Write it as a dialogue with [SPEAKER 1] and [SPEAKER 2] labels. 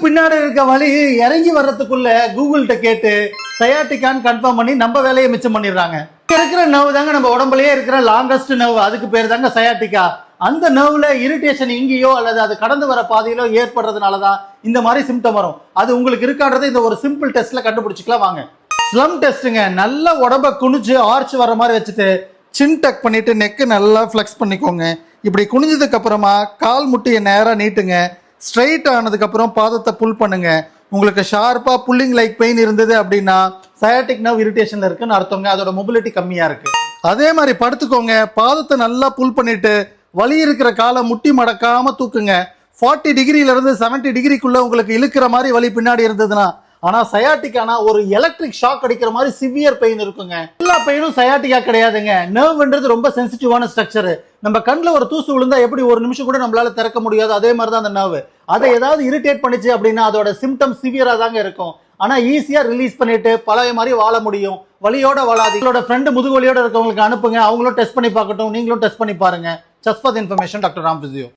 [SPEAKER 1] பின்னாடி இருக்க வலி இறங்கி வர்றதுக்குள்ள கூகுள்கிட்ட கேட்டு சயாட்டிக்கான்னு கன்ஃபார்ம் பண்ணி நம்ம வேலையை மிச்சம் பண்ணிடுறாங்க. இருக்கிற நர்வ் தாங்க நம்ம உடம்புலயே இருக்கிற லாங்கஸ்ட் நர்வ், அதுக்கு பேர் தாங்க சயாட்டிக்கா. அந்த நர்வ்ல இரிட்டேஷன் இங்கேயோ அல்லது அது கடந்து வர பாதையிலோ ஏற்படுறதுனாலதான் இந்த மாதிரி சிம்டம் வரும். அது உங்களுக்கு இருக்கான்றதை இந்த ஒரு சிம்பிள் டெஸ்ட்ல கண்டுபிடிச்சிக்கலாம் வாங்க. ஸ்லம் டெஸ்ட்டுங்க. நல்ல உடம்ப குனிஞ்சு ஆர்ச் வர மாதிரி வச்சுட்டு சின் டக் பண்ணிட்டு நெக்கு நல்லா ஃப்ளெக்ஸ் பண்ணிக்கோங்க. இப்படி குனிஞ்சதுக்கு அப்புறமா கால் முட்டியை நேராக நீட்டுங்க. ஸ்ட்ரைட் ஆனதுக்கு அப்புறம் பாதத்தை புல் பண்ணுங்க. உங்களுக்கு ஷார்ப்பா புல்லிங் லைக் பெயின் இருந்தது அப்படின்னா சயாட்டிக் நர்வ் இரிட்டேஷன்ல இருக்குன்னு அர்த்தங்க. அதோட மொபிலிட்டி கம்மியா இருக்கு. அதே மாதிரி படுத்துக்கோங்க. பாதத்தை நல்லா புல் பண்ணிட்டு வலி இருக்கிற காலை முட்டி மடக்காம தூக்குங்க. 40 டிகிரில இருந்து 70 டிகிரிக்குள்ள உங்களுக்கு இழுக்கிற மாதிரி வலி பின்னாடி இருந்ததுன்னா, ஆனா சயாட்டிக்கானா ஒரு எலக்ட்ரிக் ஷாக் அடிக்கிற மாதிரி சிவியர் பெயின் இருக்குங்க. எல்லா பெயினும் சயாட்டிக்கா கிடையாதுங்க. நர்வ்ன்றது ரொம்ப சென்சிட்டிவான ஸ்ட்ரக்சர். நம்ம கண்ணுல ஒரு தூசு விழுந்தா எப்படி ஒரு நிமிஷம் கூட நம்மளால திறக்க முடியாது, அதே மாதிரி தான் அந்த நர்வ். அதை ஏதாவது இரிட்டேட் பண்ணிச்சு அப்படின்னா அதோட சிம்டம் சிவியரா தாங்க இருக்கும். ஆனா ஈஸியா ரிலீஸ் பண்ணிட்டு பழைய மாதிரி வாழ முடியும். வலியோட வாழாது. உங்களோட ஃப்ரெண்டு முதுகு வலியோட இருக்கவங்களுக்கு அனுப்புங்க. அவங்களும் டெஸ்ட் பண்ணி பார்க்கட்டும், நீங்களும் டெஸ்ட் பண்ணி பாருங்க. Just for the information, Dr. Ram Physio.